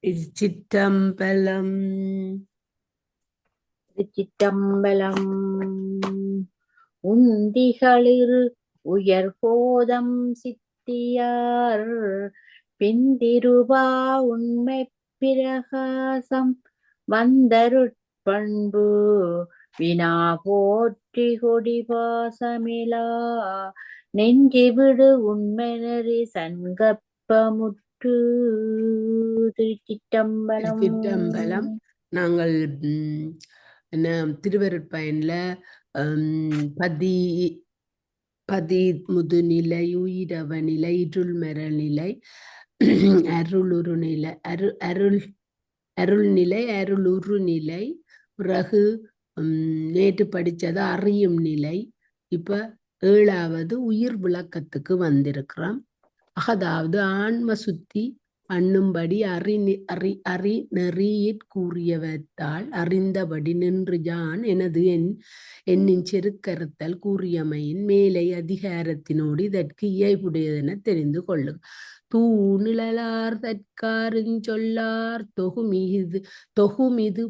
சிற்றம்பலம். சிற்றம்பலம். உந்திகளிர் உயர்போதம் சித்தியார் பிந்திருபா உண்மை பிரகாசம் வந்தருட்பண்பு வினா போற்றி கொடிபாசமிலா நெஞ்சிவிடு உண்மைநெறி சங்கப்பமுற்று. திருச்சிற்றம்பலம். சிற்றம்பலம். நாங்கள் என்ன திருவருட்பயன்ல பதி முதுநிலை, உயிரவ நிலை, இருள்மரல் நிலை, அருளுரு நிலை, அருள்நிலை, அருளுரு நிலை, பிறகு நேற்று படிச்சது அறியும் நிலை. இப்ப 7வது உயிர் விளக்கத்துக்கு வந்திருக்கிறோம். அதாவது ஆன்ம சுத்தி பண்ணும்படி அறி நெறியிற் கூறியவற்றால் அறிந்தபடி நின்று யான் எனது என்னின் செருக்கறுத்தல் கூறியமையின் மேலை அதிகாரத்தினோடு இதற்கு இயைபுடையதென தெரிந்து கொள்ளும். தூணிழலார் தற்காருஞ்சொல்லார் தொகுமிது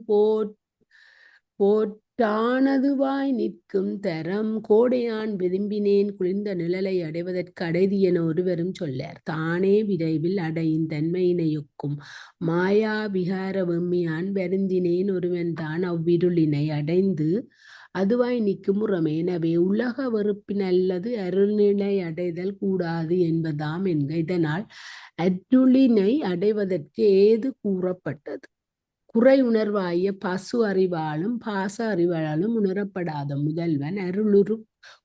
போட்டானதுவாய் நிற்கும் தரம் கோடையான் விரும்பினேன் குளிர்ந்த நிழலை அடைவதற்கு அடைதியென ஒருவரும் சொல்லார். தானே விரைவில் அடையும் தன்மையினையொக்கும் மாயா விகார வெம்மியான் வருந்தினேன் ஒருவன் தான் அவ்விருளினை அடைந்து அதுவாய் நிற்கும் முறைமை. எனவே உலக வெறுப்பின் அல்லது அருள்நிலை அடைதல் கூடாது என்பதாம் என்க. இதனால் அருளினை அடைவதற்கு ஏது கூறப்பட்டது? குறை உணர்வாய பசு அறிவாலும் பாச அறிவாலும் உணரப்படாத முதல்வன் அருளுரு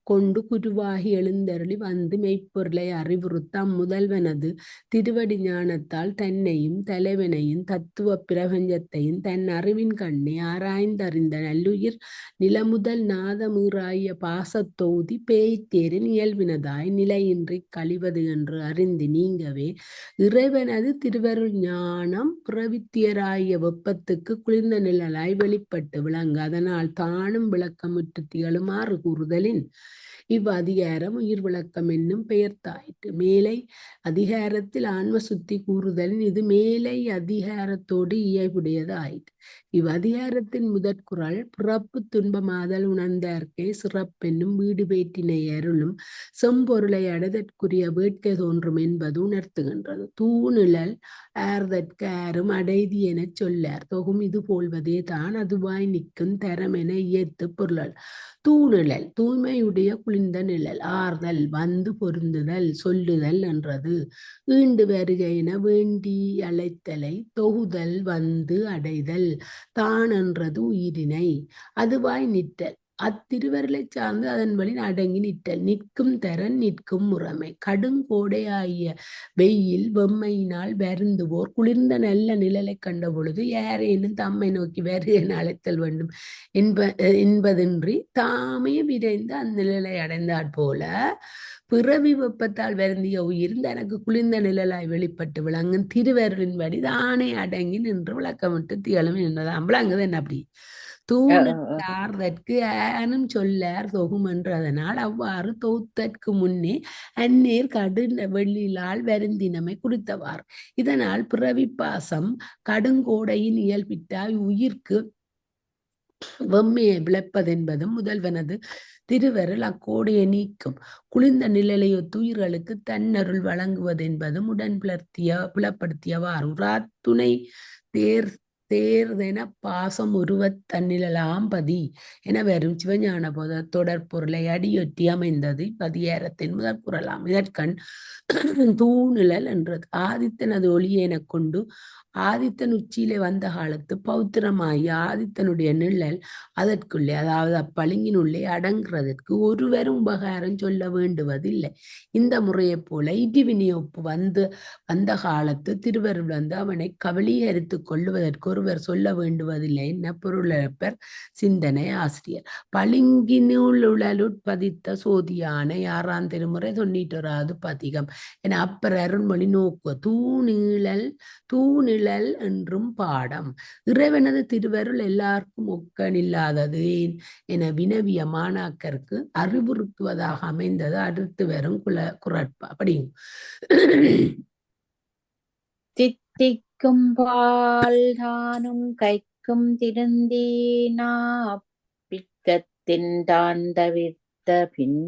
கொண்டு குருவாகி எழுந்தருளி வந்து மெய்ப்பொருளை அறிவுறுத்த முதல்வனது திருவடி ஞானத்தால் தன்னையும் தலைவனையும் தத்துவ பிரபஞ்சத்தையும் தன் அறிவின் கண்ணே ஆராய்ந்தறிந்த நல்லுயிர் நிலமுதல் நாதமீறாய பாசத்தோதி பேய்த்தேரின் இயல்பினதாய் நிலையின்றி கழிவது என்று அறிந்து நீங்கவே இறைவனது திருவருள் ஞானம் பிரவித்தியராய வெப்பத்துக்கு குளிர்ந்த நிழலாய் வெளிப்பட்டு விளங்க அதனால் தானும் விளக்கமுற்று திகழுமாறு கூறுதலின் இவ்வதிகாரம் உயிர் விளக்கம் என்னும் பெயர்த்தாயிற்று. மேலை அதிகாரத்தில் ஆன்ம சுத்தி கூறுதலின் இது மேலை அதிகாரத்தோடு இயைபுடையது ஆயிற்று. இவ்வதிகாரத்தின் முதற்குறள் பிறப்பு துன்பமாதல் உணர்ந்தார்க்கே சிறப்பென்னும் வீடு பேற்றினை அருளும் செம்பொருளை அடைதற்குரிய வேட்கை தோன்றும் என்பது உணர்த்துகின்றது. தூணிழல் ஆர்தற்கு ஆரும் அடைதி எனச் சொல்லார் தொகும் இது போல்வதே தான் அதுவாய் நிற்கும் தரம் என இயத்து பொருள். தூணிழல் தூய்மையுடைய குளிர்ந்த நிழல், ஆர்தல் வந்து பொருந்துதல் சொல்லுதல் என்றது. ஈண்டு வருக என வேண்டி அழைத்தலை, தொகுதல் வந்து அடைதல், தான் என்றது உயிரினை, அதுவாய் நிற்றல் அத்திருவருளை சார்ந்து அதன் வழி அடங்கி நிற்றல், நிற்கும் தரன் நிற்கும் முறைமை. கடுங்கோடையாகிய வெயில் வெம்மையினால் வருந்துவோர் குளிர்ந்த நல்ல நிழலை கண்ட பொழுது யாரேனும் தம்மை நோக்கி வருக என அழைத்தல் வேண்டும் என்பதின்றி தாமே விரைந்து அந்நிழலை அடைந்தாற் போல பிறவி வெப்பத்தால் வருந்திய உயிர் தனக்கு குளிர்ந்த நிழலாய் வெளிப்பட்டு விளங்கும் திருவருளின் வழி தானே அடங்கி நின்று விளக்கமிட்டு திகழும் என்பதாம். விளங்குது என்ன அப்படி? தூணார்தற்கு ஆனும் சொல்லார் தொகும் என்றதனால் அவ்வாறு தொகுத்தற்கு முன்னே அந்நேர் கடு வெள்ளிலால் வருந்தினமை குறித்தவார். இதனால் பிறவி பாசம் கடுங்கோடையின் இயல்பிட்டாய் உயிர்க்கு வெம்மையை விளைப்பதென்பதும் முதல்வனது திருவருள் அக்கோடையை நீக்கும் குளிர்ந்த நிழலையோ துயிர்களுக்கு தன்னருள் வழங்குவதென்பதும் உடன் புலப்படுத்தியவாறு. உராத்துணை தேர்தென பாசம் உருவத் தன்னிலாம்பதி என வரும் சிவஞான போத தொடர்பொருளை அடியொற்றி அமைந்தது பதியாரத்தின் முதற்குறளாம். இதற்கண் தூணிழல் என்றது. ஆதித்தனது ஒளியை எனக் கொண்டு ஆதித்தன் உச்சியிலே வந்த காலத்து பௌத்திரமாகி ஆதித்தனுடைய நிழல் அதற்குள்ளே, அதாவது அப்பளிங்கினுள்ளே அடங்குறதற்கு ஒருவரும் உபகாரம் சொல்ல வேண்டுவதில்லை. இந்த முறையை போல இடிவினியொப்பு வந்த காலத்து திருவருள் வந்து அவனை கவலீகரித்து கொள்ளுவதற்கு ஒருவர் சொல்ல வேண்டுவதில்லை என்ன பொருளப்பர் சிந்தனை ஆசிரியர். பளிங்கினுள்ளுடலுட்பதித்த சோதியான 6ஆம் திருமுறை 91வது பதிகம் என அப்பர் அருண்மொழி நோக்குவ தூணிழல் என்றும் பாடம். இறைவனது திருவருள் எல்லாருக்கும் ஒக்கனில்லாதது ஏன் என வினவிய மாணாக்கருக்கு அறிவுறுத்துவதாக அமைந்தது அடுத்து வரும் குரட்பா. அப்படி தித்திக்க தித்திக்கும் பால் தானும் கைக்கும் திருந்தினா பித்தத்தின் தான் தவிர்த்த பின்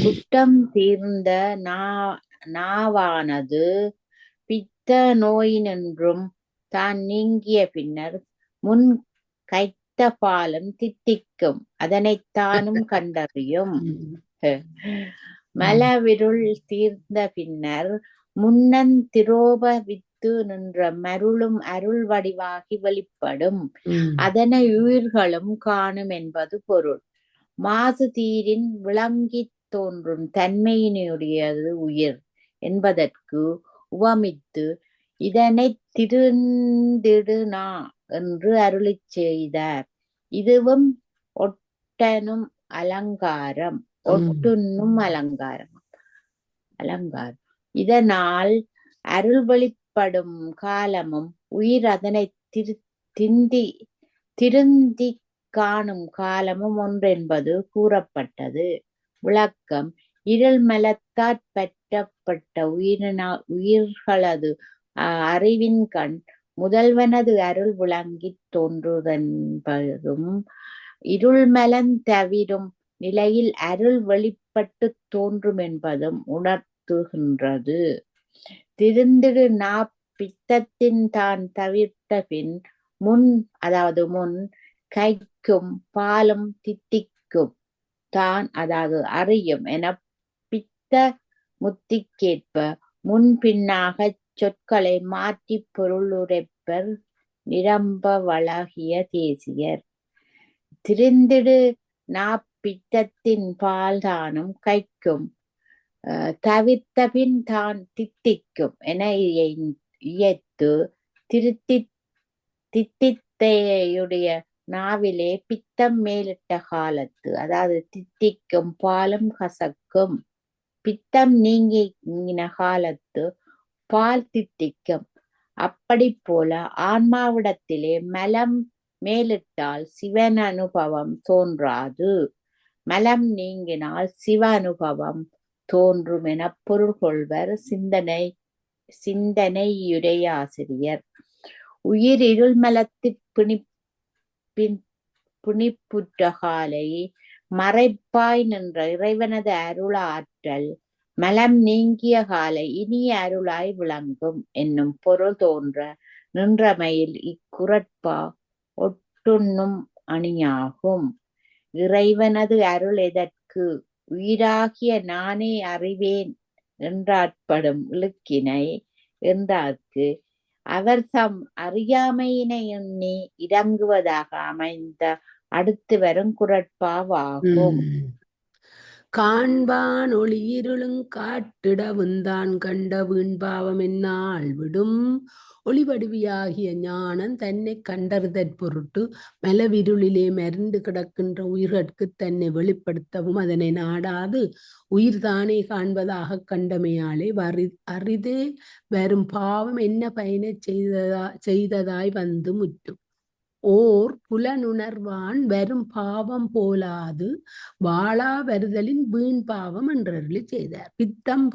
குற்றம் தீர்ந்த நாவானது பித்த நோயினின்றும் தான் நீங்கிய பின்னர் முன் கைத்த பாலும் தித்திக்கும் அதனைத்தானும் கண்டறியும். மலவிருள் தீர்ந்த பின்னர் முன்னந்திரோப வித்து நின்ற மருளும் அருள் வடிவாகி வெளிப்படும் அதனை உயிர்களும் காணும் என்பது பொருள். மாசு தீரின் விளங்கித் தோன்றும் தன்மையினுடையது உயிர் என்பதற்கு உவமித்து இதனை திருந்திடுனா என்று அருளிச் செய்தார். இதுவும் ஒட்டனும் அலங்காரம் ஒட்டுண்ணும் அலங்காரம். இதனால் அருள் வெளிப்படும் காலமும் உயிர் அதனை திருந்தி காணும் காலமும் ஒன்றென்பது கூறப்பட்டது. விளக்கம்: இருள் மலத்தாற் பற்றப்பட்ட உயிர்களது அறிவின் கண் முதல்வனது அருள் விளங்கித் தோன்றுவதென்பதும் இருள் மலன் தவிரும் நிலையில் அருள் வெளிப்பட்டு தோன்றும் என்பதும் உணர்த்துகின்றது. திருந்திடு பித்தத்தின் தான் தவிர்த்த பின் முன் கைக்கும் பாலும் தித்திக்கும் தான் அறியும் என பித்த முத்திக்கேற்ப முன்பின்னாக சொற்களை மாற்றி பொருளுரைப்பர் நிரம்ப வழகிய தேசியர். திருந்திடு பித்தத்தின் பால் தானும் கைக்கும் தவிர்த்த பின் தான் தித்திக்கும் என இயத்து தித்தித்தையுடைய நாவிலே பித்தம் மேலிட்ட காலத்து தித்திக்கும் பாலும் கசக்கும். பித்தம் நீங்கின காலத்து பால் தித்திக்கும். அப்படி போல ஆன்மாவிடத்திலே மலம் மேலிட்டால் சிவன் அனுபவம் தோன்றாது. மலம் நீங்கினால் சிவ அனுபவம் தோன்றும் என பொருள் கொள்வர் சிந்தனையுடைய ஆசிரியர். உயிர் இருள் மலத்திற் பிணிப்புற்ற காலை மறைப்பாய் நின்ற இறைவனது அருள் ஆற்றல் மலம் நீங்கிய காலை இனிய அருளாய் விளங்கும் என்னும் பொருள் தோன்ற நின்றமையில் இக்குறட்பா ஒட்டுண்ணும் அணியாகும். இறைவனது அருள் எதற்கு? உயிராகிய நானே அறிவேன் என்றாற்படும் இழுக்கினை என்றார்க்கு அவர் தம் அறியாமையினை எண்ணி இறங்குவதாக அமைந்த அடுத்து வரும் குறட்பாவாகும். காண்பான் ஒளியிருளுங் காட்டிடவுந்தான் கண்ட வீண்பாவம் என்னால் விடும் ஒளிவடிவியாகிய ஞானம் தன்னை கண்டறிதற் பொருட்டு மலவிருளிலே மருந்து கிடக்கின்ற உயிர்கட்கு தன்னை வெளிப்படுத்தவும் அதனை நாடாது உயிர் தானே காண்பதாக கண்டமையாலே அரிதே வரும் பாவம் என்ன பயனை செய்ததாய் வந்து முற்றும். ஓர் புலனுணர்வான் வரும் பாவம் போலாது வாழா வருதலின் வீண் பாவம் என்றருளி செய்தார். பித்தம்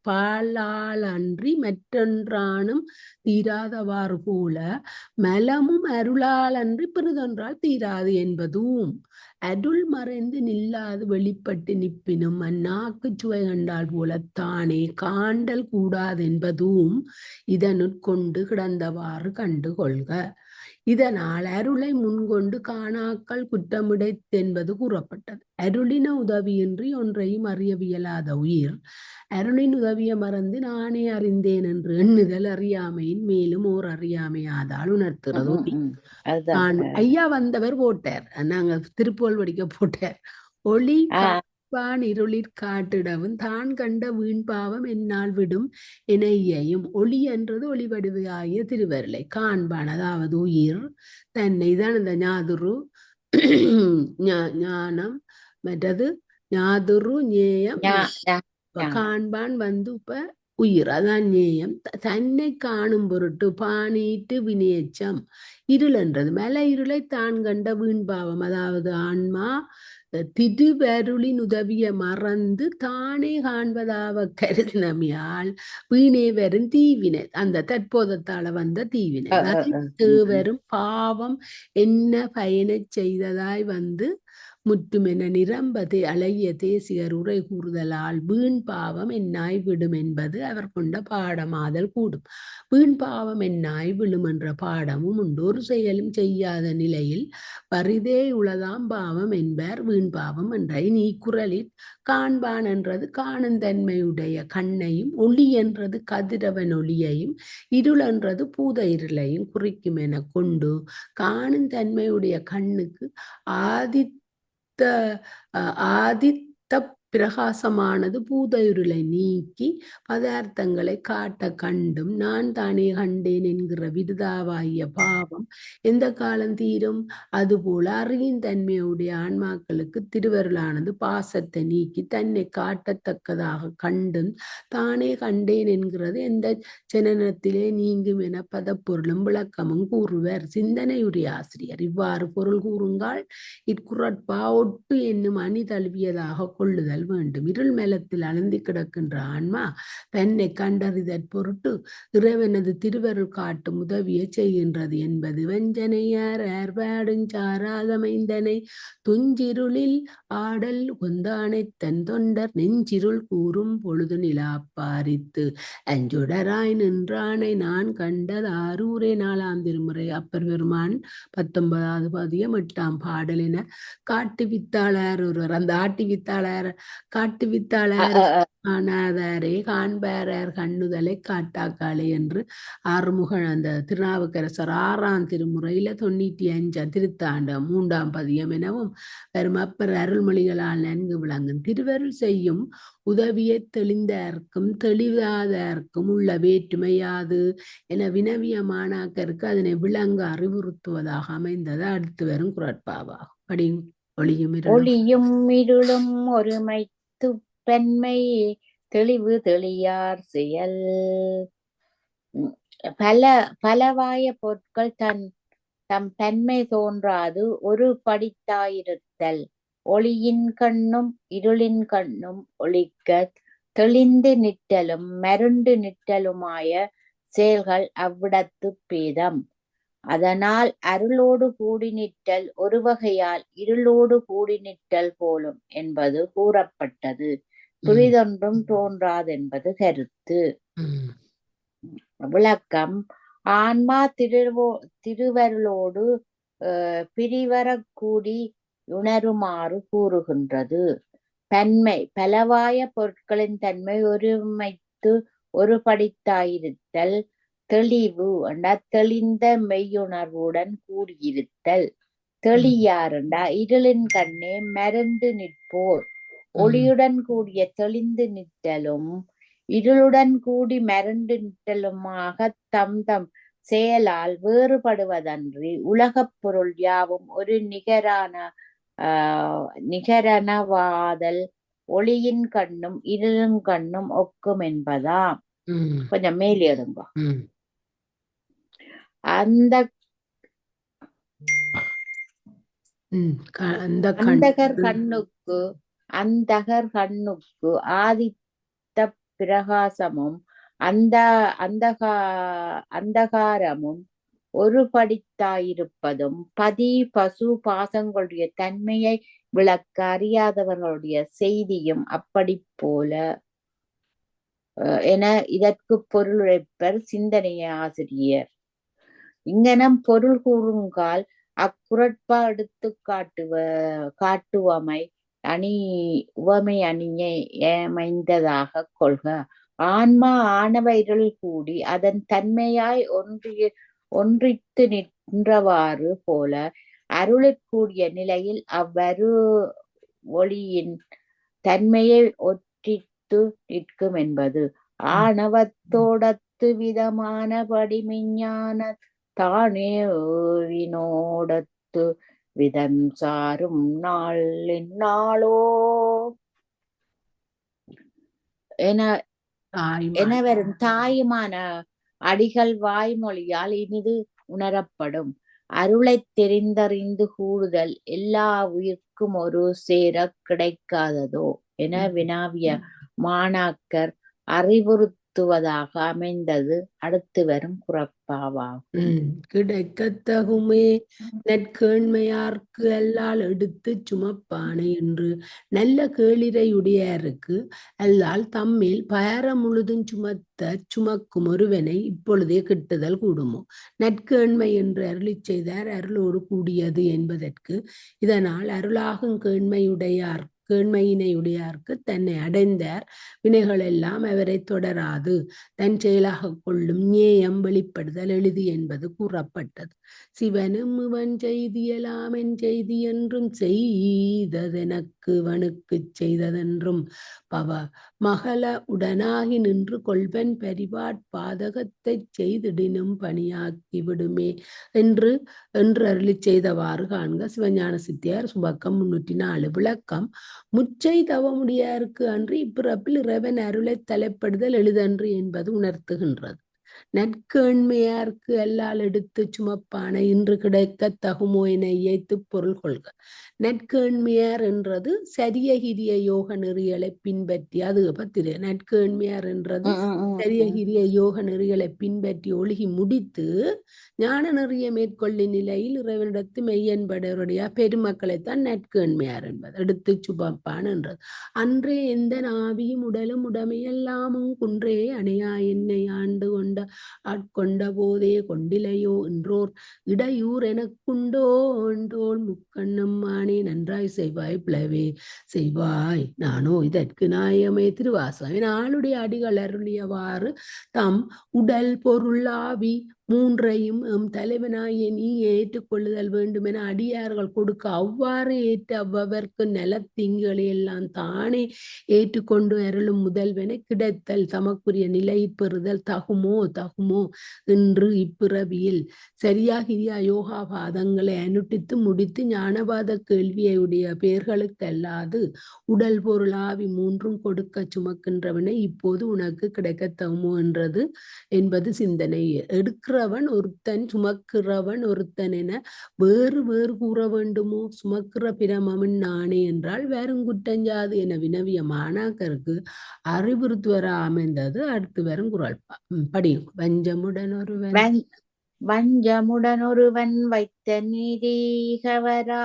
பாலாளன்றி மற்றொன்றானும் தீராதவாறு போல மலமும் அருளாளன்றி பிறிதொன்றால் தீராது என்பதும் அருள் மறைந்து நில்லாது வெளிப்பட்டு நிற்பினும் அந்நாக்கு சுவை கண்டால் போல தானே காண்டல் கூடாது என்பதும் இதனுட்கொண்டு கிடந்தவாறு கண்டு கொள்க. இதனால் அருளை முன்கொண்டு காணாக்கள் குற்றமுடைத்தென்பது கூறப்பட்டது. அருளின உதவியின்றி ஒன்றையும் அறியவியலாத உயிர் அருளின் உதவிய மறந்து நானே அறிந்தேன் என்று எண்ணுதல் அறியாமையின் மேலும் ஓர் அறியாமையாதால் உணர்த்துறது. ஐயா வந்தவர் போட்டார், நாங்க திருப்போல் படிக்க போட்டார். ஒளி பான் இருளிற் காட்டிடவும் தான் கண்ட வீண்பாவம் என்னால் விடும் இணையையும். ஒளி என்றது ஒளிவடிவாகிய திருவருளை காண்பான் அதாவது உயிர் தன்னை தான் இந்த ஞாதுரு ஞானம் மற்றது ஞாதுரு ஞேயம் காண்பான் வந்து இப்ப உயிர் அதான் ஞேயம் தன்னை காணும் பொருட்டு பானீட்டு வினேச்சம் இருள் என்றது மல இருளை தான் கண்ட வீண்பாவம் அதாவது ஆன்மா திருவருளின் உதவிய மறந்து தானே காண்பதாக கருதினமையால் வீணே வரும் தீவினை, அந்த தற்போதத்தால வந்த தீவினை வரும் பாவம் என்ன பயனைச் செய்ததாய் வந்து முற்றுமென நிரம்பது அழகிய தேசிகர் உரை கூறுதலால் வீண் பாவம் என்னாய் விடும் என்பது அவர் கொண்ட பாடமாதல் கூடும். வீண் பாவம் என்னாய் விழும் என்ற பாடமும் உண்டு. ஒரு செயலும் செய்யாத நிலையில் பரிதே உளதாம் பாவம் என்பர் வீண் பாவம் என்ற. நீ குரலில் காண்பான் என்றது காணும் தன்மையுடைய கண்ணையும், ஒளி என்றது கதிரவன் ஒளியையும், இருள் என்றது பூத இருளையும் குறிக்கும் என கொண்டு காணும் தன்மையுடைய கண்ணுக்கு ஆதித்த பிரகாசமானது பூத இருளை நீக்கி பதார்த்தங்களை காட்ட கண்டும் நான் தானே கண்டேன் என்கிற விருதாவாகிய பாவம் எந்த காலம் தீரும்? அதுபோல அறிவின் தன்மையுடைய ஆன்மாக்களுக்கு திருவருளானது பாசத்தை நீக்கி தன்னை காட்டத்தக்கதாக கண்டும் தானே கண்டேன் என்கிறது எந்த ஜனனத்திலே நீங்கும் என பதப்பொருளும் விளக்கமும் கூறுவர் சிந்தனையுடைய ஆசிரியர். இவ்வாறு பொருள் கூறுங்கால் இக்குறட்பா ஒட்டு என்னும் அணி தழுவியதாக கொள்ளுதல் வேண்டும். இருள் மேலத்தில் அலந்தி கிடக்கின்ற ஆன்மா தன்னை கண்டறிதற் பொருட்டு இறைவனது திருவருள் காட்டும் உதவியை செய்கின்றது என்பது வஞ்சனையார் ஏற்பாடும் சாராதமைந்தனை துஞ்சிருளில் ஆடல் கொந்தானை தன் தொண்டர் நெஞ்சிருள் கூறும் பொழுது நிலாப்பாரித்து அஞ்சுடராய் நின்றானை நான் கண்டது ஆரூரே. 4ஆம் திருமுறை அப்பர் பெருமான் 19வது பதியம் 8ஆம் பாடல் என காட்டுவித்தாளர் ஒருவர். அந்த காட்டுவித்தாளர் ஆனாதாரே காண்பாரர் கண்ணுதலை காட்டாக்காளே என்று ஆறுமுக அந்த திருநாவுக்கரசர் 6ஆம் திருமுறையில 95 திருத்தாண்ட 3ஆம் பதியம் எனவும் வரும் அப்பர் அருள்மொழிகளால் நன்கு விளங்கும். திருவருள் செய்யும் உதவியை தெளிந்தார்க்கும் தெளிவாதார்க்கும் உள்ள வேற்றுமையாது என வினவிய மாணாக்கருக்கு அதனை விளங்க அறிவுறுத்துவதாக அமைந்தது அடுத்து வரும் குறட்பாவாகும். ஒளியும் இருளும் ஒருமைத்து பெண்மை தெளிவு தெளியார் செயல். பலவாய பொருட்கள் தம் பெண்மை தோன்றாது ஒரு படித்தாயிருத்தல். ஒளியின் கண்ணும் இருளின் கண்ணும் ஒளிக்க தெளிந்து நிற்றலும் மருண்டு நிற்றலுமாய செயல்கள் அவ்விடத்து பேதம். அதனால் அருளோடு கூடி நிற்றல் ஒரு வகையால் இருளோடு கூடி நிற்றல் போலும் என்பது கூறப்பட்டது. புரிதொன்றும் தோன்றாதென்பது கருத்து. விளக்கம்: ஆன்மா திருவருளோடு பிரிவரக்கூடி உணருமாறு கூறுகின்றது. தன்மை பலவாய பொருட்களின் தன்மை ஒருமைத்து ஒரு படித்தாயிருத்தல். தெளிவு தெளிந்த மெய்யுணர்வுடன் கூடியிருத்தல். தெளியாருண்டா இருளின் கண்ணே மறந்து நிற்போர். ஒளியுடன் கூடிய தெளிந்து நிற்றலும் இருளுடன் கூடி மறண்டு நிற்றலுமாக தம் செயலால் வேறுபடுவதன்றி உலகப் பொருள் யாவும் ஒரு நிகரனவாதல் ஒளியின் கண்ணும் இருளின் கண்ணும் ஒக்கும் என்பதாம். கொஞ்சம் மேல் எடுங்க. அந்தகர் கண்ணுக்கு ஆதித்த பிரகாசமும் அந்தகாரமும் ஒரு படித்தாயிருப்பதும் பதி பசு பாசங்களுடைய தன்மையை விளக்க அறியாதவர்களுடைய செய்தியும் அப்படி போல என இதற்கு பொருள் உரைப்பர் சிந்தனைய ஆசிரியர். இங்கனம் பொருள் கூறுங்கால் அக்குறட்பா எடுத்து காட்டுவமை உவமை அணியை அமைந்ததாக கொள்க. ஆன்மா ஆணவ இருள் கூடி அதன் தன்மையாய் ஒன்றித்து நின்றவாறு போல அருளிற்கூடிய நிலையில் அவ்வரு ஒளியின் தன்மையை ஒற்றித்து நிற்கும் என்பது. ஆணவத்தோடத்து விதமான படிமிஞான தானே வினோடத்து விதம் சாரும் நாளோ என வரும் தாயுமான அடிகள் வாய்மொழியால் இனிது உணரப்படும். அருளைத் தெரிந்தறிந்து கூடுதல் எல்லா உயிர்க்கும் ஒரு சேரக் கிடைக்காததோ என வினாவிய மாணாக்கர் அறிவுறுத்துவதாக அமைந்தது அடுத்து வரும் குறப்பாவாகும். கிடைக்கத்தகுமே நற்கேண்மையார்க்கு அல்லால் எடுத்துச் சுமப்பானை என்று நல்ல கேளிரையுடையாருக்கு அல்லால் தம்மேல் பாரம் முழுதும் சுமக்கும் ஒருவனை இப்பொழுதே கிட்டுதல் கூடுமோ? நற்கேண்மை என்று அருளிச் செய்தார் அருளோடு கூடியது என்பதற்கு. இதனால் அருளாகும் கேண்மையினையுடையார்க்கு தன்னை அடைந்தார் வினைகள் எல்லாம் அவரை தொடராது தன் செயலாக கொள்ளும் ஞேயம் வெளிப்படுதல் எளிது என்பது கூறப்பட்டது. சிவனும் இவன் செய்தியலாம் என் செய்தி என்றும் செய்ததெனக்கு வனுக்குச் செய்ததென்றும் பவ மகள உடனாகி நின்று கொள்வன் பரிவாட் பாதகத்தைச் செய்திடினும் பணியாக்கி விடுமே என்று அருளிச் செய்தவாறு காண்க. சிவஞான சித்தியார் சுபக்கம் 304. விளக்கம்: முச்சை தவமுடியாருக்கு அன்று இப்பிறப்பில் இறைவன் அருளைத் தலைப்படுதல் எளிதன்று என்பது உணர்த்துகின்றது. நற்கேண்மையார்க்கு அல்லால் எடுத்துச் சுமப்பானை இன்று கிடைக்கத் தகுமோ என இயைத்துப் பொருள் கொள்க. நற்கேண்மையார் என்றது சரிய கிரிய யோக நெறிகளை பின்பற்றி, அது பத்திர நற்கேண்மையார் என்றது சரிய கிரிய யோக நெறிகளை பின்பற்றி ஒழுகி முடித்து ஞான நெறிய மேற்கொள்ளும் நிலையில் இறைவனிடத்து மெய்யன்படருடைய பெருமக்களைத்தான் நற்கேண்மையார் என்பது. எடுத்து சுமப்பான் என்றது. அன்றே எந்த நாவியும் உடலும் உடமையெல்லாமும் குன்றே அணையா என்னை ஆண்டு ஆட்கொண்ட போதே கொண்டிலையோ என்றோர் இடையூர் எனக்குண்டோ என்றோள் முக்கண்ணும் மானே நன்றாய் செய்வாய் பிளவே செய்வாய் நானோ இதற்கு நாயமே. திருவாசகம். ஆளுடைய அடிகள் அருளியவாறு தம் உடல் பொருள் ஆவி மூன்றையும் தலைவனாகிய நீ ஏற்றுக்கொள்ளுதல் வேண்டும் என அடியார்கள் கொடுக்க அவ்வாறு ஏற்று அவ்வவர்க்கு நலத்தீங்குகளை எல்லாம் தானே ஏற்றுக்கொண்டு அருளும் முதல்வனை கிடைத்தல் தமக்குரிய நிலை பெறுதல் தகுமோ என்று இப்பிறவியில் சரியாகிய யோகா பாதங்களை அனுட்டித்து முடித்து ஞானபாத கேள்வியை உடைய பேர்களுக்கு அல்லாது உடல் பொருள் ஆவி மூன்றும் கொடுக்க சுமக்கின்றவனை இப்போது உனக்கு கிடைக்க தகுமோ என்றது என்பது சிந்தனை. எடுக்கிறவன் ஒருத்தன் சுமக்கிறவன் ஒருத்தன் என வேறு கூற வேண்டுமோ? சுமக்கிற பிரமமின் நானே என்றால் வேறும் குற்றஞ்சாது என வினவிய மாணாக்கருக்கு அறிவுறுத்துவர அமைந்தது அடுத்து வரும் குறள். படியும். வஞ்சமுடன் ஒருவன் வைத்த நீதிகவரா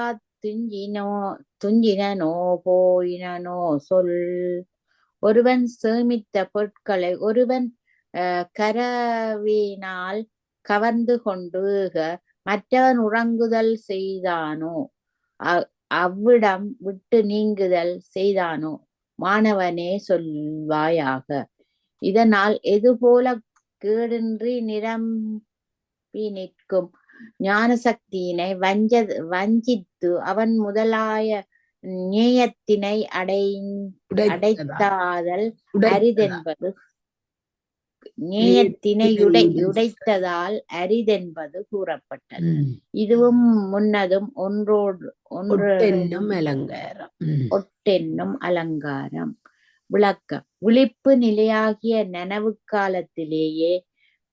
துஞ்சினோ போயினோ சொல். ஒருவன் சேமித்த பொருட்களை ஒருவன் கரவினால் கவர்ந்து கொண்டு மற்றவன் உறங்குதல் செய்தானோ அவ்விடம் விட்டு நீங்குதல் செய்தானோ மாணவனே சொல்வாயாக. இதனால் எதுபோல கேடின்றி நிரம்பி நிற்கும் ஞான சக்தியினை வஞ்சித்து அவன் முதலாய நேயத்தினை அடைத்தாதல் அரிதென்பது நேயத்தினை உடைத்ததால் அரிதென்பது கூறப்பட்டது. இதுவும் முன்னதும் ஒட்டென்னும் அலங்காரம். விளக்கம்: விழிப்பு நிலையாகிய நனவு காலத்திலேயே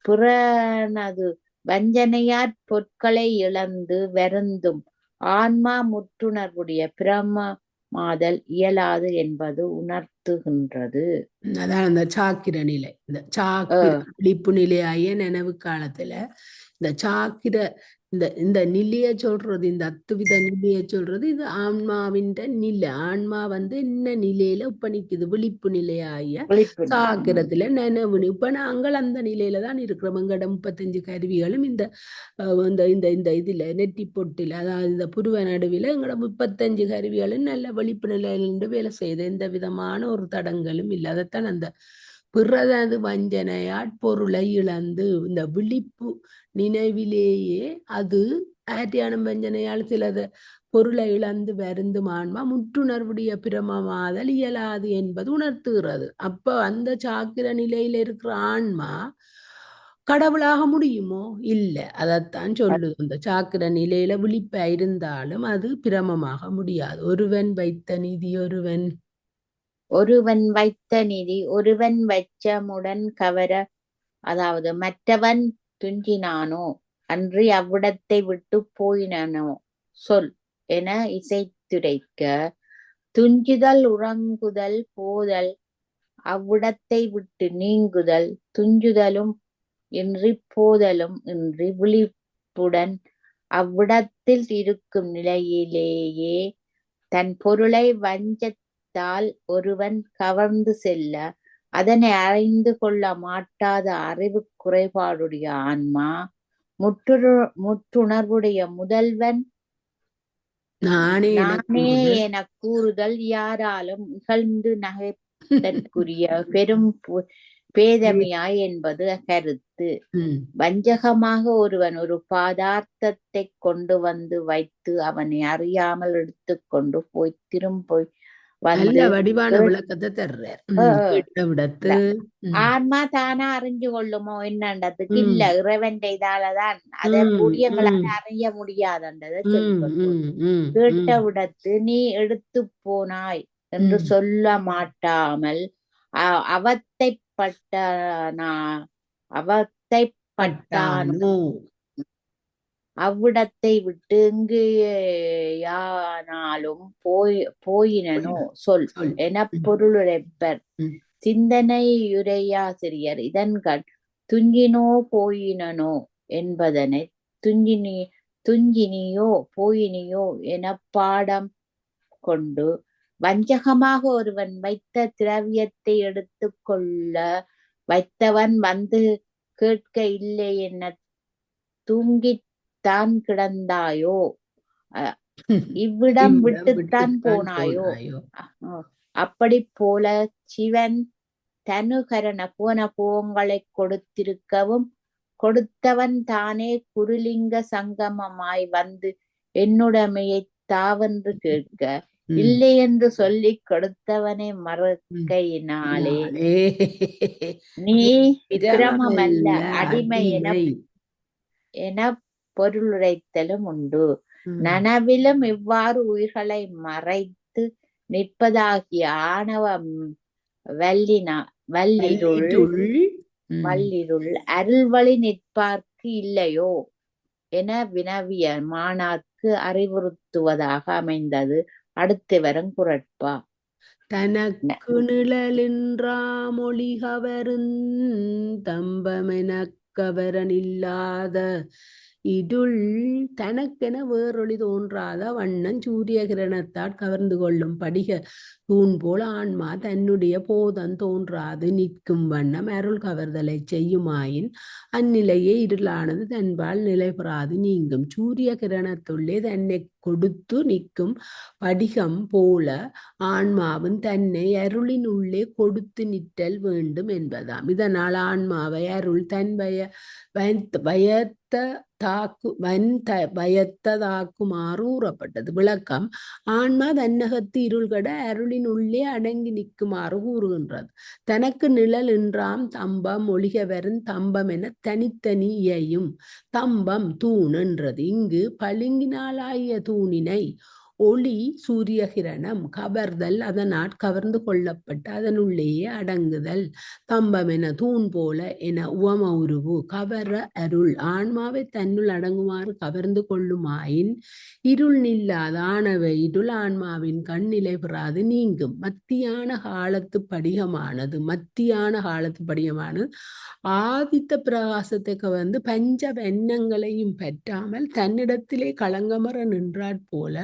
பிறனது வஞ்சனையாற் பொருட்களை இழந்து வருந்தும் ஆன்மா முற்றுணர்வுடைய பிரமமாதல் இயலாது என்பது உணர்த்துகின்றது. அதான் அந்த சாக்கிர நிலை. இந்த சாக்கிர விழிப்பு நிலையாகிய நினைவு காலத்துல இந்த சாக்கிர இந்த நிலைய சொல்றது, இந்த அத்துவித நிலைய சொல்றது, இது ஆன்மாவின் நிலை. ஆன்மா என்ன நிலையில இப்ப நிக்குது? விழிப்பு நிலையாகிய சாக்கிரத்துல நினைவு. இப்ப நாங்கள் அந்த நிலையில தான் இருக்கிறோம். எங்கட 35 கருவிகளும் இந்த இதுல நெட்டி பொட்டில, அதாவது இந்த புருவ நடுவில் எங்கட 35 கருவிகளும் நல்ல விழிப்பு நிலையிலிருந்து வேலை செய்யுது. எந்த விதமான ஒரு தடங்களும் இல்லை. அதைத்தான் அந்த பிறதது வஞ்சனையாற் பொருளை இழந்து, இந்த விழிப்பு நினைவிலேயே அது ஆற்றியான வஞ்சனையால் சிலது பொருளை இழந்து வருந்தும் ஆன்மா முற்றுணர்வுடைய பிரமமாதல் இயலாது என்பது உணர்த்துகிறது. அப்ப அந்த சாக்கிர நிலையில இருக்கிற ஆன்மா கடவுளாக முடியுமோ? இல்லை. அதைத்தான் சொல்லுது. அந்த சாக்கிர நிலையில விழிப்பா இருந்தாலும் அது பிரமமாக முடியாது. ஒருவன் வைத்த நிதி ஒருவன் வச்சமுடன் கவர, அதாவது மற்றவன் துஞ்சினானோ அன்றி அவ்விடத்தை விட்டு போயினனோ சொல் என இசைத்துரைக்க, துஞ்சுதல் உறங்குதல் போதல் அவ்விடத்தை விட்டு நீங்குதல் துஞ்சுதலும் இன்றி போதலும் இன்றி விழிப்புடன் அவ்விடத்தில் இருக்கும் நிலையிலேயே தன் பொருளை வஞ்சத்தால் ஒருவன் கவர்ந்து செல்ல அதனை அறிந்து கொள்ள மாட்டாத அறிவு குறைபாடுடைய ஆன்மா முற்றுணர்வுடைய முதல்வன் நானே நானே எனக் கூறுதல் யாராலும் இகழ்ந்து நகைத்தற்குரிய பெரும் பேதமையாய் என்பது கருத்து. வஞ்சகமாக ஒருவன் ஒரு பதார்த்தத்தை கொண்டு வந்து வைத்து அவனை அறியாமல் எடுத்துக்கொண்டு போய் திரும்ப நல்ல வடிவான விளக்கத்தை தர்றார். ஆன்மா தானா அறிஞ்சு கொள்ளுமோ என்னன்றதுக்கு இல்ல, இறைவன் இதாலதான் அதை புரியங்களால அறிய முடியாதுன்றதை சொல்லிக்கொண்டு கேட்ட விடத்து நீ எடுத்து போனாய் என்று சொல்ல மாட்டாமல் அவத்தைப்பட்டானோ அவ்விடத்தை விட்டு எங்கேயானாலும் போயினனோ சொல் என பொருளுரைப்பர். சிந்தனையுரையாசிரியர் இதன்கண் துஞ்சினோ போயினனோ என்பதனை துஞ்சினியோ போயினியோ என பாடம் கொண்டு, வஞ்சகமாக ஒருவன் வைத்த திரவியத்தை எடுத்து கொள்ள வைத்தவன் வந்து கேட்க இல்லை என்ன தூங்கித்தான் கிடந்தாயோ, இவ்விடம் விட்டுத்தான் போனாயோ, அப்படி போல சிவன் தனுகரண போன போகங்களை கொடுத்திருக்கவும் கொடுத்தவன் தானே குருலிங்க சங்கமமாய் வந்து என்னுடைமையை தாவென்று கேட்க இல்லை என்று சொல்லி கொடுத்தவனை மறக்கையினாலே நீ பிரமமல்ல அடிமை என பொருளுரைத்தலும் உண்டு. நனவிலும் இவ்வாறு உயிர்களை மறைத்து நிற்பதாகிய ஆணவ வல்லிருள் அருள்வழி நிற்பார்க்கு இல்லையோ என வினவிய மாணாக்கு அறிவுறுத்துவதாக அமைந்தது அடுத்து வரும் குறட்பா. தனக்கு நிழலின்றாமொழிகவருந் தம்பமெனக்கவரனில்லாத இருள் தனக்கென வேறொளி தோன்றாத வண்ணம் சூரிய கிரணத்தால் கவர்ந்து கொள்ளும் படிக தூண் போல் ஆன்மா தன்னுடைய போதம் தோன்றாது நிற்கும் வண்ணம் அருள் கவர்தலை செய்யுமாயின் அந்நிலையே இருளானது தன்பால் நிலை பெறாது நீங்கும். சூரிய கிரணத்துள்ளே தன்னை கொடுத்து நிற்கும் படிகம் போல ஆன்மாவும் தன்னை அருளின் உள்ளே கொடுத்து நிற்றல் வேண்டும் என்பதாம். இதனால் ஆன்மாவை அருள் தன் பயத்ததாக்குமாறு கூறப்பட்டது. விளக்கம்: ஆன்மா தன்னகத்து இருள்கட அருளின் உள்ளே அடங்கி நிற்குமாறு கூறுகின்றது. தனக்கு நிழல் என்றாம் தம்பம் ஒளிக வரும் தம்பம் என தனித்தனியையும் தம்பம் தூண் என்றது. இங்கு பளிங்கினாலாகிய தூணினை ஒளி சூரிய கிரணம் கவர்தல், அதனால் கவர்ந்து கொள்ளப்பட்டு அதனுள்ளேயே அடங்குதல். தம்பம் என தூண் போல என உவம உருவு. கவர அருள் ஆன்மாவை தன்னுள் அடங்குமாறு கவர்ந்து கொள்ளுமாயின் இருள் நில்லாத ஆணவ இருள் ஆன்மாவின் கண்ணிலை பெறாது நீங்கும். மத்தியான காலத்து படிகமானது ஆதித்த பிரகாசத்தை கவர்ந்து பஞ்ச வெண்ணங்களையும் பற்றாமல் தன்னிடத்திலே களங்கமர நின்றாற் போல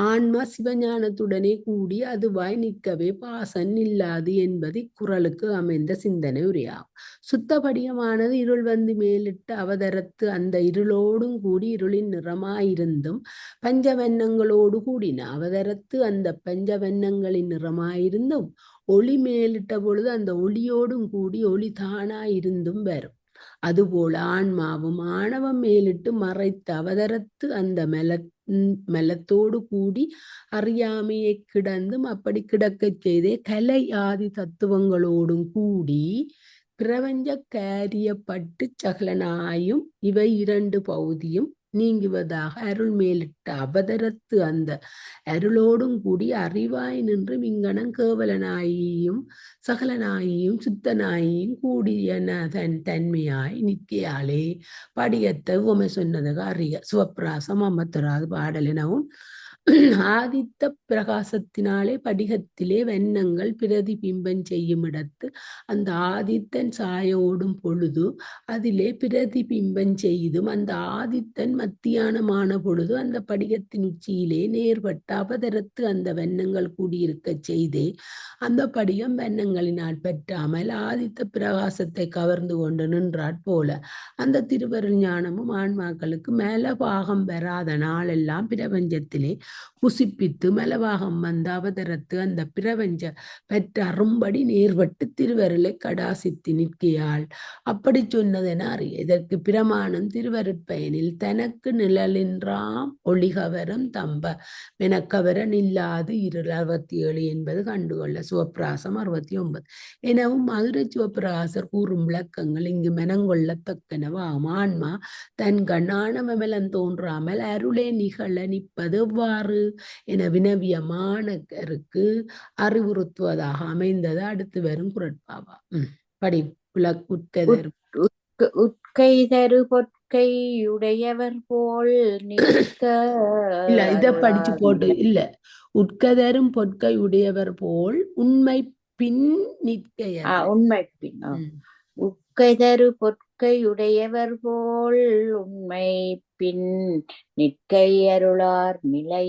ஆன்மா சிவஞானத்துடனே கூடி அதுவாய் நிற்கவே பாசன் இல்லாது என்பது குறளுக்கு அமைந்த சிந்தனை உரையாகும். சுத்த படிகமானது இருள் வந்து மேலிட்டு அவதரத்து அந்த இருளோடும் கூடி இருளின் நிறமாயிருந்தும் பஞ்சவண்ணங்களோடு கூடின அவதரத்து அந்த பஞ்சவண்ணங்களின் நிறமாயிருந்தும் ஒளி மேலிட்ட பொழுது அந்த ஒளியோடும் கூடி ஒளி தானாயிருந்தும் வரும். அதுபோல ஆன்மாவும் ஆணவம் மேலிட்டு மறைத்து அவதரத்து அந்த மெலத்தோடு கூடி அறியாமையை கிடந்தும் அப்படி கிடக்கச் செய்தே கலை ஆதி தத்துவங்களோடும் கூடி பிரபஞ்ச காரியப்பட்டு சகலனாயும் இவை இரண்டு பகுதியும் நீங்குவதாக அருள் மேலிட்ட அவதரத்து அந்த அருளோடும் கூடி அறிவாய் நின்று விங்கணம் கேவலனாயும் சகலனாயும் சுத்தனாயும் கூடிய தன்மையாய் நிற்கையாலே படியத்தை உமை சொன்னதாக அறிய சிவப்பிராசம் 54 பாடல் எனவும் ஆதித்த பிரகாசத்தினாலே படிகத்திலே வண்ணங்கள் பிரதிபிம்பம் செய்யும் இடத்து அந்த ஆதித்தன் சாயோடும் பொழுது அதிலே பிரதிபிம்பம் செய்தும் அந்த ஆதித்தன் மத்தியானமான பொழுது அந்த படிகத்தின் உச்சியிலே நேர்பட்ட அவதரத்து அந்த வண்ணங்கள் கூடியிருக்க செய்தே அந்த படிகம் வண்ணங்களினால் பற்றாமல் ஆதித்த பிரகாசத்தை கவர்ந்து கொண்டு நின்றாற் போல அந்த திருவருள் ஞானமும் ஆன்மாக்களுக்கு மேல பாகம் பெறாத நாளெல்லாம் பிரபஞ்சத்திலே புசிப்பித்து மலவாகம் வந்த அவதரத்து அந்த பிரபஞ்ச பெற்ற அரும்படி நேர்பட்டு திருவருளை கடாசித்து நிற்கையாள். அப்படி சொன்னதென அறிய இதற்கு பிரமாணம் திருவருட்பயனில் தனக்கு நிழலின்றாம் ஒளிகவரும் தம்ப மெனக்கவர நில்லாது 67 என்பது கண்டுகொள்ள சிவப்பிராசம் 69 எனவும் மதுரை சிவப்பிரகாசர் கூறும் விளக்கங்கள் இங்கு மெனங்கொள்ளத்தக்கனவாகும். ஆன்மா தன் கண்ணானமலம் தோன்றாமல் அருளே நிகழ நிற்பது எவ்வாறு என வினவிய மாணக்கருக்கு அறிவுறுத்துவதாக அமைந்தது அடுத்து வரும் குரட்பாவா. படி உட்கதர் உட்கைதரு பொற்கை உடையவர் போல் நிற்க இல்ல இத படிச்சு போட்டு இல்ல உட்கதரும் பொற்கை உடையவர் போல் உண்மை பின் நிற்கைய உண்மை பின் உட்கைதரு பொற்கை உடையவர் போல் உண்மை பின் நிற்கை அருளார் நிலை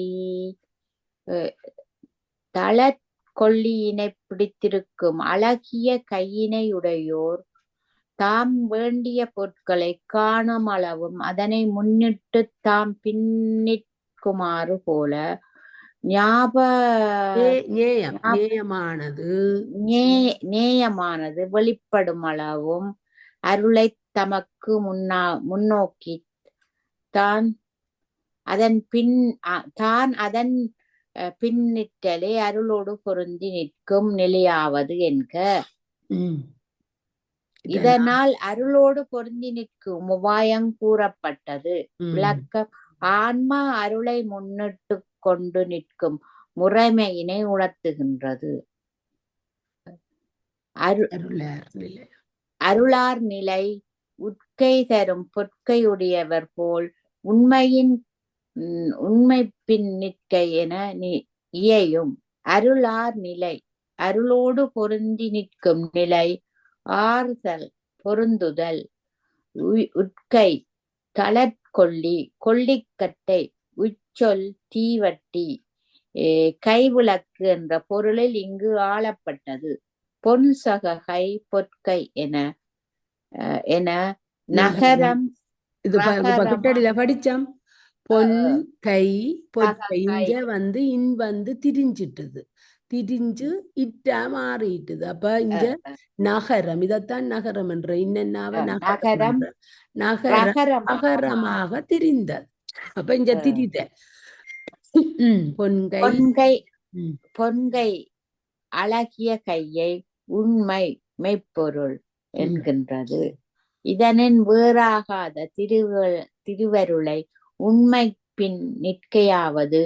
தளக்கொள்ளியினை பிடித்திருக்கும் அழகிய கையினை உடையோர் தாம் வேண்டிய பொருட்களை காணும் அளவும் அதனை முன்னிட்டு தாம் பின்னிற்குமாறு போல நேயமானது வெளிப்படும் அளவும் அருளை தமக்கு முன்னோக்கி அதன் பின்னிட்டலே அருளோடு பொருந்தி நிற்கும் நிலையாவது என்க. இதனால் அருளோடு பொருந்தி நிற்கும் உபாயம் கூறப்பட்டது. விளக்கம் ஆன்மா அருளை முன்னிட்டு கொண்டு நிற்கும் முறைமையினை உணர்த்துகின்றது. அருளார் நிலை உட்கை தரும் பொற்கையுடையவர் போல் உண்மை பின் நிற்கை என இயையும். அருளார் நிலை அருளோடு பொருந்தி நிற்கும் நிலை, ஆறுதல் பொருந்துதல், உட்கை தளற்கொள்ளி கொள்ளிக்கட்டை உச்சொல் தீவட்டி கைவிளக்கு என்ற பொருளில் இங்கு ஆளப்பட்டது. பொன்சகை பொற்கை என நகரம் படிச்சோம். பொன் கை பொற்கை இங்க வந்து திரிஞ்சிட்டது, திரிஞ்சு இட்டா மாறிட்டுது. அப்ப இங்க நகரம், இதத்தான் நகரம் என்ற இன்னென்னாவ நகரமாக திரிந்தது. அப்ப இங்க திரித பொன்கை அழகிய கையை உண்மை மெய்ப்பொருள் என்கின்றது. இதனின் வேறாகாத திருவருளை உண்மை பின் நிற்கையாவது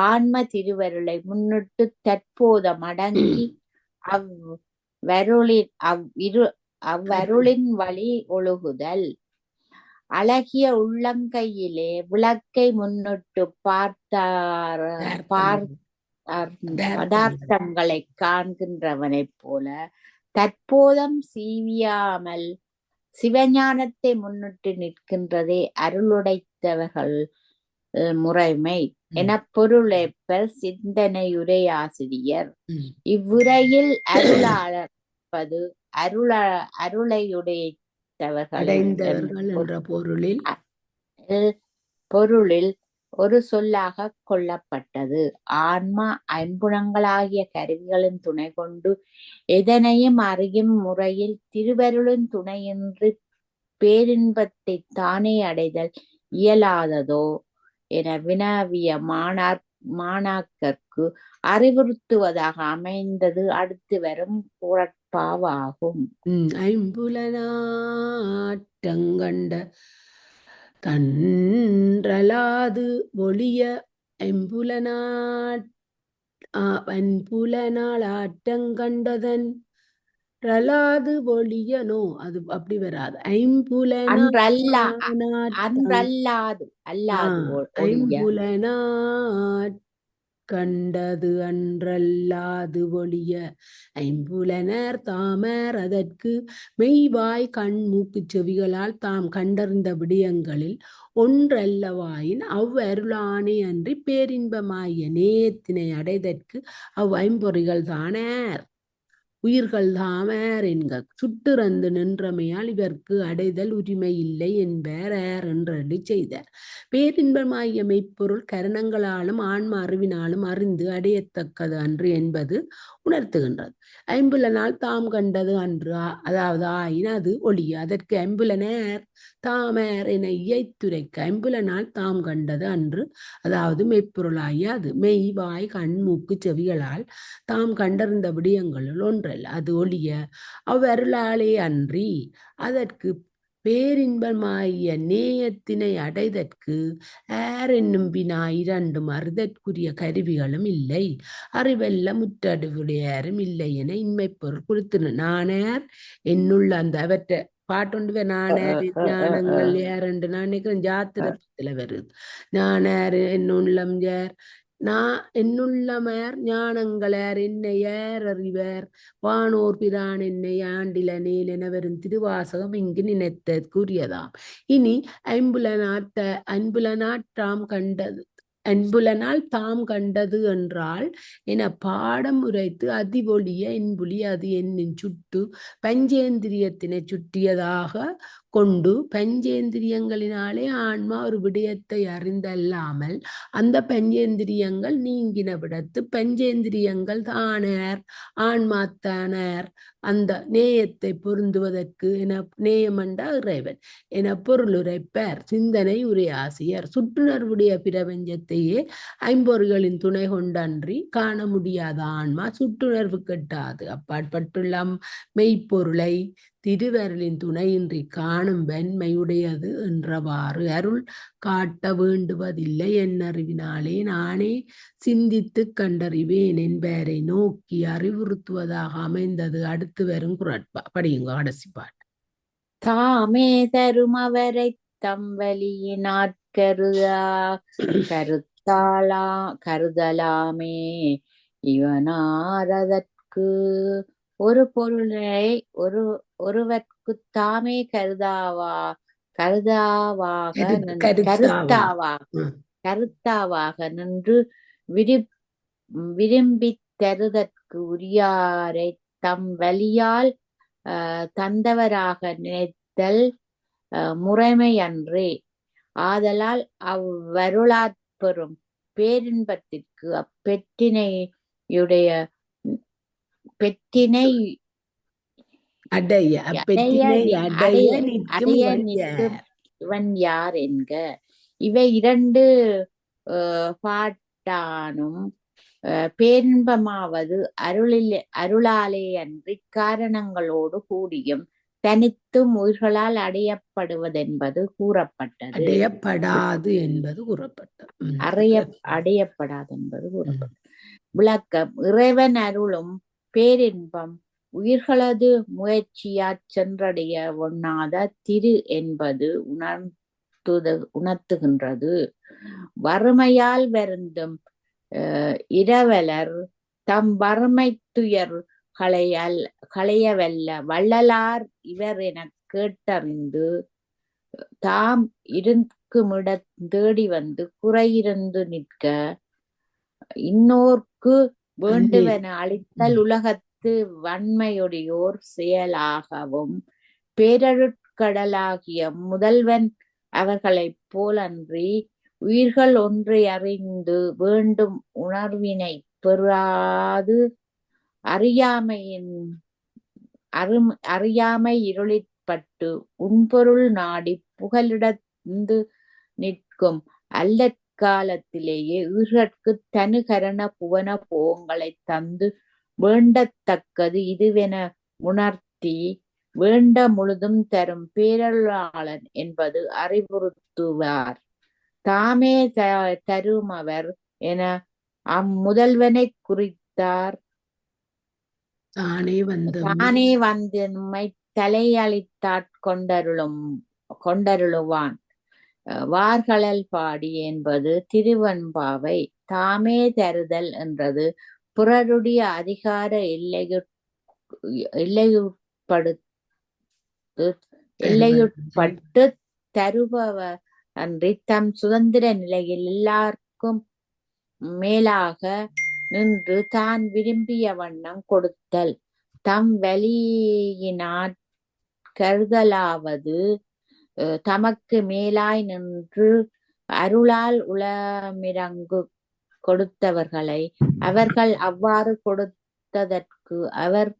ஆன்ம திருவருளை முன்னிட்டு தற்போத மடங்கி அவ்வருளின் வழி ஒழுகுதல். அழகிய உள்ளங்கையிலே விளக்கை முன்னிட்டு பதார்த்தங்களை காண்கின்றவனைப் போல தற்போதம் சீவியாமல் சிவஞானத்தை முன்னிட்டு நிற்கின்றதே அருளுடைத்தவர்கள் முறைமை என பொருளேற்பர் சிந்தனையுரையாசிரியர். இவ்வுரையில் அருளாளர்ப்பது அருளையுடைத்தவர்கள் என்ற பொருளில் ஒரு சொல்லாக கொள்ளப்பட்டது. ஆன்மா ஐம்புலங்களாகிய கருவிகளின் துணை கொண்டு எதனையும் அறியும் முறையில் திருவருளின் துணையின்றி பேரின்பத்தை தானே அடைதல் இயலாததோ என வினாவிய மாணாக்கர்க்கு அறிவுறுத்துவதாக அமைந்தது அடுத்து வரும் குரட்பாவாகும். ஐம்புலனாட்டங்கண்ட தன்றலாது ஒளிய ஐம்புலனாள் ஆட்டங்கண்டதன் ரலாது ஒளியனோ அது அப்படி வராது. ஐம்புலனாட் கண்டது அன்றல்லாது ஒளிய ஐம்புலனர் தாமர் அதற்கு மெய்வாய் கண் மூக்கு செவிகளால் தாம் கண்டறிந்த விடயங்களில் ஒன்றல்லவாயின் அவ்வருளானே அன்றி பேரின்பமாகிய நேயத்தினை அடைதற்கு ஐம்பொறிகள் தானார் உயிர்கள் தாமர் என்க சுட்டுறந்து நின்றமையால் இவர்க்கு அடைதல் உரிமை இல்லை என்பார் என்று செய்தார். பேரின்பமாகிய மெய்ப்பொருள் கரணங்களாலும் ஆன்ம அறிவினாலும் அறிந்து அடையத்தக்கது அன்று என்பது உணர்த்துகின்றது. ஐம்புலனால் தாம் கண்டது அன்று, அதாவது ஆயின் அது ஒளிய. அதற்கு ஐம்புலனர் தாமர் என இயைத்துரைக்க ஐம்புலனால் தாம் கண்டது அன்று, அதாவது மெய்ப்பொருளாகிய அது மெய் வாய் கண் மூக்கு செவிகளால் தாம் கண்டறிந்த விடயங்களுள் ஒன்றல்ல, அது ஒளிய. அவ்வருளாலே அன்றி அதற்கு பேரின்பமாகிய நேயத்தினை அடைதற்கு என்னும் வினா இரண்டும் அறிதற்குரிய கருவிகளும் இல்லை, அறிவல்ல முற்றறிவுடையாரும் இல்லை என இன்மை பொருள் குறித்து நானார் என்னுள்ள அந்த அவற்றை பாட்டுண்டு நானார் ஞானங்கள் யார் என்று நான் நினைக்கிறேன் ஜாத்திரத்துல வருது. நானார் என்னுள்ளம் யார், நான் என்னுள்ளமர் ஞானங்களார் என்னை யார் அறிவர், வானோர் பிரான் என்னை ஆண்டில நேல் என வரும் திருவாசகம் இங்கு நினைத்தற்குரியதாம். இனி ஐம்புலனால் தாம் கண்டது என்றால் என பாடம் உரைத்து அதிவொளிய என்புலி அது என்னும் சுட்டு பஞ்சேந்திரியத்தினை சுட்டியதாக கொண்டு பஞ்சேந்திரியங்களினாலே ஆன்மா ஒரு விடயத்தை அறிந்தல்லாமல் அந்த பஞ்சேந்திரியங்கள் நீங்கின விடத்து பஞ்சேந்திரியங்கள் தானார் ஆன்மாத்தானார் அந்த நேயத்தை பொருந்துவதற்கு என நேயமண்டா இறைவன் என பொருள் உரைப்பார் சிந்தனை உரையாசியர். சுற்றுணர்வுடைய பிரபஞ்சத்தையே ஐம்பொறிகளின் துணை கொண்டன்றி காண முடியாத ஆன்மா சுற்றுணர்வு கெட்டாது. அப்பாற்பட்டுள்ள மெய்ப்பொருளை திருவருளின் துணையின்றி காணும் வெண்மையுடையது என்றவாறு அருள் காட்ட வேண்டுவதில்லை என்னறிவினாலே நானே சிந்தித்து கண்டறிவேன் என்பரை நோக்கி அறிவுறுத்துவதாக அமைந்தது அடுத்து வரும் குரட்பா. படியுங்க கடைசி பாட்டு. தாமே தரும் அவரை தம் கருதலாமே இவனாரதற்கு ஒரு பொருளை ஒருவர்க்கு தாமே கருத்தாவாக நின்று விரும்பித் தருதற்கு உரியாரை தம் வலியால் தந்தவராக நினைத்தல் முறைமையன்றே. ஆதலால் அவ்வருளாற் பெறும் பேரின்பத்திற்கு பெற்றினை அடைய இவன் யார் என்க. இவை இரண்டு பாட்டானும் பேரின்பமாவது அருளாலே அன்றி காரணங்களோடு கூடியும் தனித்தும் உயிர்களால் அடையப்படுவதென்பது கூறப்பட்டது. அடையப்படாது என்பது கூறப்பட்டது. அடையப்படாது என்பது கூறப்பட்டது. விளக்கம்: இறைவன் அருளும் பேரின்பம் உயிர்களது முயற்சியாற் சென்றடைய ஒண்ணாத திரு என்பது உணர்த்துகின்றது. வறுமையால் வருந்தும் இரவலர் தம் வறுமை துயர் களையவல்ல வள்ளலார் இவர் என கேட்டறிந்து தாம் இருக்குமிட தேடி வந்து குறையிருந்து நிற்க இன்னோர்க்கு வேண்டுவென அளித்தல் உலகத்து வன்மையுடையோர் செயலாகவும் பேரருட்கடலாகிய முதல்வன் அவர்களைப் போலன்றி உயிர்கள் ஒன்றை அறிந்து வேண்டும் உணர்வினை பெறாது அறியாமை இருளிற்பட்டு உன்பொருள் நாடி புகலிடந்து நிற்கும் அல்லற்காலத்திலேயே உயிர்கட்கு தனுகரண புவன போகங்களை தந்து வேண்டத்தக்கது இதுவென உணர்த்தி வேண்ட முழுதும் தரும் பேரருளாளன் என்பது அறிவுறுத்துவார். தாமே தருமவர் என அம்முதல்வனைக் குறித்தார். தானே வந்து நம்மை தலையளித்தாற் கொண்டருளுவான். வார்கழல் பாடி என்பது திருவெண்பாவை. தாமே தருதல் என்றது பிறருடைய அதிகார எல்லையுட்பட்டு தருபவர் அன்றி தம் சுதந்திர நிலையில் எல்லாருக்கும் மேலாக நின்று தான் விரும்பிய வண்ணம் கொடுத்தல். தம் வலியினாற் கருதலாவது தமக்கு மேலாய் நின்று அருளால் உளமிரங்கு கொடுத்தவர்களை அவர்கள் அவ்வாறு கொடுத்ததற்கு அவர்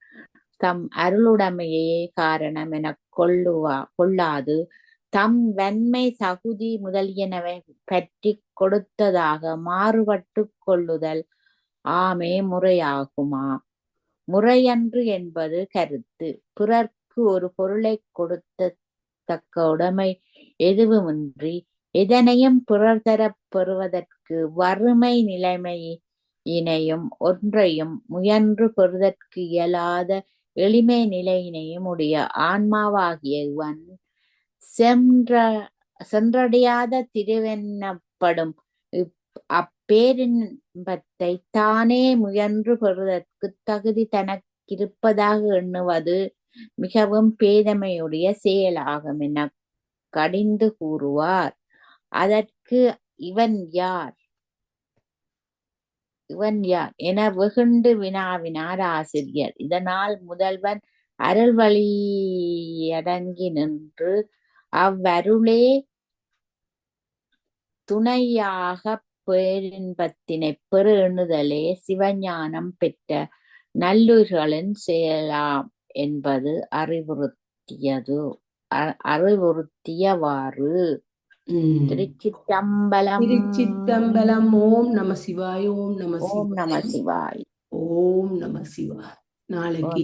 தம் அருளுடைமையே காரணம் எனக் கொள்ளாது தம் வன்மை தகுதி முதலியனவை பற்றி கொடுத்ததாக மாறுபட்டு கொள்ளுதல் ஆமே முறையாகுமா? முறையன்று என்பது கருத்து. பிறர்க்கு ஒரு பொருளை கொடுத்த தக்க உடைமை எதுவுமின்றி எதனையும் பிறர் தரப் பெறுவதற்கு வறுமை நிலைமையினையும் ஒன்றையும் முயன்று பெறுதற்கு இயலாத எளிமை நிலையினையும் உடைய ஆன்மாவாகிய இவன் சென்றடையாத திருவென்னப்படும் அப்பேரின்பத்தை தானே முயன்று பெறுவதற்கு தகுதி தனக்கிருப்பதாக எண்ணுவது மிகவும் பேதமையுடைய செயலாகும் என கடிந்து கூறுவார். அதற்கு இவன் யார் என வெகுண்டு வினாவினார் ஆசிரியர். இதனால் முதல்வன் அருள் வழியடங்கி நின்று அவ்வருளே துணையாக பேரின்பத்தினைப் பெரு எண்ணுதலே சிவஞானம் பெற்ற நல்லுர்களின் செயலாம் என்பது அறிவுறுத்தியவாறு. திருச்சிற்றம்பலம். திருச்சிற்றம்பலம். ஓம் நம சிவாய். ஓம் நம ஓம் நம சிவாய். ஓம் நம சிவாய். நாளைக்கு